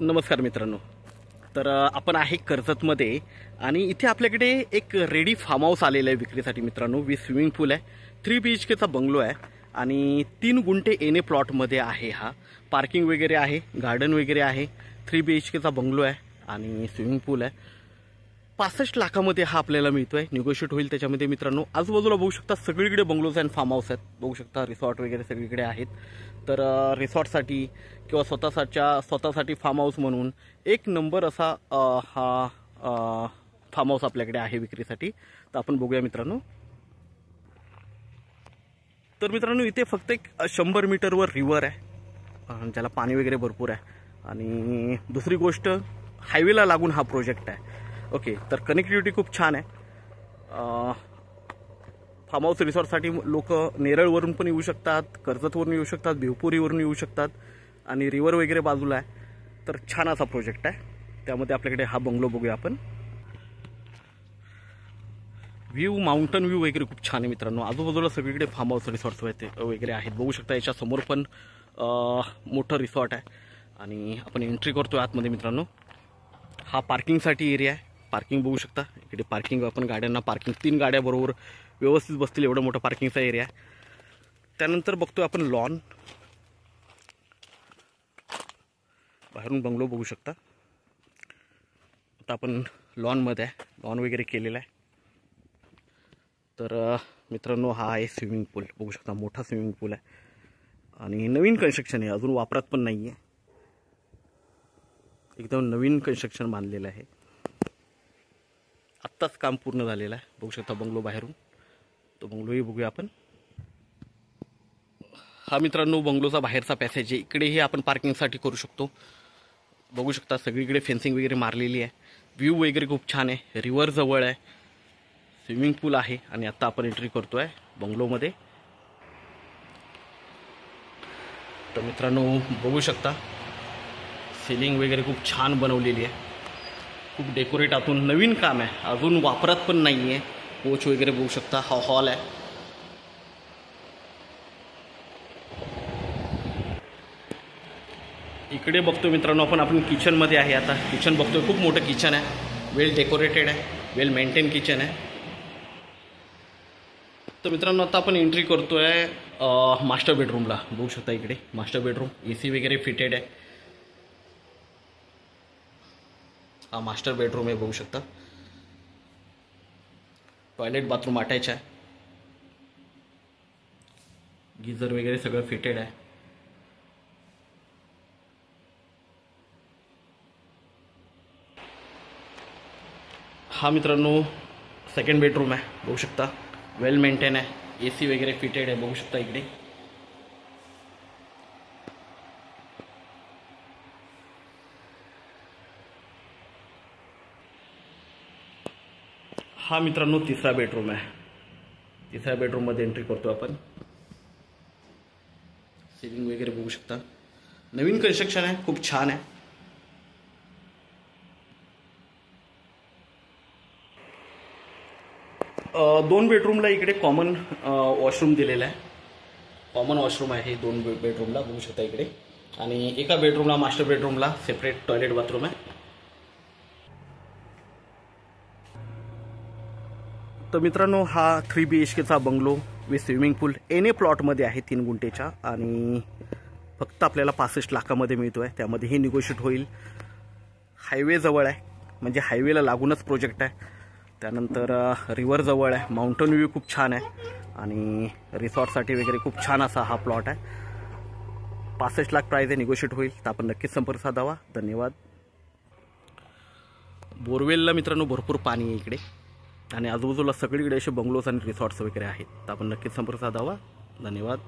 नमस्कार मित्रांनो. तर आपण आहे कर्जतमध्ये आणि इथे आपल्याकडे एक रेडी फार्म हाऊस आलेलं आहे विक्रीसाठी मित्रांनो. स्विमिंग पूल आहे, 3 BHKचा बंगलो आहे आणि 3 गुंठे एने प्लॉटमध्ये आहे. हा पार्किंग वगैरे आहे, गार्डन वगैरे आहे, 3 BHKचा बंगलो आहे आणि स्विमिंग पूल आहे. 65 लाखामध्ये हा आपल्याला मिळतोय. निगोशिएट होईल त्याच्यामध्ये मित्रांनो. आजूबाजूला बघू शकता सगळीकडे बंगलोज अँड फार्म हाऊस आहेत. बघू शकता रिसॉर्ट वगैरे सगळीकडे आहेत. तर रिसॉर्टसाठी किंवा स्वतःसाठी फार्म हाऊस म्हणून एक नंबर असा हा फार्म हाऊस आपल्याकडे आहे विक्रीसाठी. तर आपण बघूया मित्रांनो. तर मित्रांनो इथे फक्त एक 100 मीटरवर रिव्हर आहे, ज्याला पाणी वगैरे भरपूर आहे. आणि दुसरी गोष्ट, हायवेला लागून हा प्रोजेक्ट आहे. ओके, तर कनेक्टिव्हिटी खूप छान आहे. फार्म हाऊस रिसॉर्टसाठी लोक नेरळवरून पण येऊ शकतात, कर्जतवरून येऊ शकतात, भिवपुरीवरून येऊ शकतात आणि रिव्हर वगैरे बाजूला आहे. तर छान असा प्रोजेक्ट आहे. त्यामध्ये आपल्याकडे हा बंगलो बघूया आपण. व्ह्यू, माउंटन व्ह्यू वगैरे खूप छान आहे मित्रांनो. आजूबाजूला सगळीकडे फार्म हाऊस रिसॉर्ट्स वगैरे आहेत. बघू शकता याच्या समोर पण मोठं रिसॉर्ट आहे आणि आपण एंट्री करतोय आतमध्ये मित्रांनो. हा पार्किंगसाठी एरिया आहे. पार्किंग बघू शकता इकडे. पार्किंग आपण गाड्यांना पार्किंग 3 गाड्या बरोबर व्यवस्थित बसतील एवढं मोठं पार्किंगचा एरिया आहे. त्यानंतर बघतोय आपण लॉन. बाहेरून बंगलो बघू शकता. आता आपण लॉनमध्ये आहे. लॉन वगैरे केलेला आहे. तर मित्रांनो हा आहे स्विमिंग पूल. बघू शकता मोठा स्विमिंग पूल आहे आणि नवीन कन्स्ट्रक्शन आहे, अजून वापरात पण नाही आहे. एकदम नवीन कन्स्ट्रक्शन बांधलेलं आहे. आत्ताच काम पूर्ण झालेलं आहे. बघू शकता बंगलो बाहेरून. तो बंगलोही बघूया आपण. हा मित्रांनो बंगलोचा बाहेरचा पॅसेज आहे. इकडेही आपण पार्किंगसाठी करू शकतो. बघू शकता सगळीकडे फेन्सिंग वगैरे मारलेली आहे. व्ह्यू वगैरे खूप छान आहे. रिव्हर जवळ आहे, स्विमिंग पूल आहे आणि आता आपण एंट्री करतोय बंगलोमध्ये. तर मित्रांनो बघू शकता सिलिंग वगैरे खूप छान बनवलेली आहे. खूप डेकोरेट आतून नवीन काम आहे, अजून वापरात पण नाही आहे. कोच वगैरे बघू शकता. हा हॉल आहे. इकडे बघतो मित्रांनो आपण किचनमध्ये आहे. आता किचन बघतोय. खूप मोठं किचन आहे, वेल डेकोरेटेड आहे, वेल मेंटेन किचन आहे. तर मित्रांनो आता आपण एंट्री करतोय मास्टर बेडरूमला. बघू शकता इकडे मास्टर बेडरूम, AC वगैरे फिटेड आहे. हा मास्टर बेडरूम आहे. बघू शकता टॉयलेट बाथरूम अटॅच आहे. गीझर वगैरे सगळं फिटेड आहे. हा मित्रांनो सेकंड बेडरूम आहे. बघू शकता वेल मेंटेन आहे, AC वगैरे फिटेड आहे. बघू शकता इकडे. हा मित्रांनो तिसरा बेडरूम आहे. तिसऱ्या बेडरूममध्ये एंट्री करतो आपण. सिलिंग वगैरे बघू शकता. नवीन कन्स्ट्रक्शन आहे, खूप छान आहे. दोन बेडरूमला इकडे कॉमन वॉशरूम दिलेला आहे. कॉमन वॉशरूम आहे 2 बेडरूमला. बघू शकता इकडे. आणि एका बेडरूमला, मास्टर बेडरूमला सेपरेट टॉयलेट बाथरूम आहे. तर मित्रांनो हा 3 BHKचा बंगलो विथ स्विमिंग पूल एने प्लॉटमध्ये आहे 3 गुंठेच्या आणि फक्त आपल्याला 65 लाखामध्ये मिळतो आहे. त्यामध्ये हे निगोशिएट होईल. हायवे जवळ आहे, म्हणजे हायवेला लागूनच प्रोजेक्ट आहे. त्यानंतर रिव्हर जवळ आहे. माउंटन व्ह्यू खूप छान आहे आणि रिसॉर्टसाठी वगैरे खूप छान असा हा प्लॉट आहे. 65 लाख प्राईज आहे, निगोशिएट होईल. तर आपण नक्कीच संपर्क साधावा. धन्यवाद. बोरवेलला मित्रांनो भरपूर पाणी आहे इकडे आणि आजूबाजूला सगळीकडे असे बंगलोज आणि रिसॉर्ट्स वगैरे आहेत. तर आपण नक्कीच संपर्क साधावा. धन्यवाद.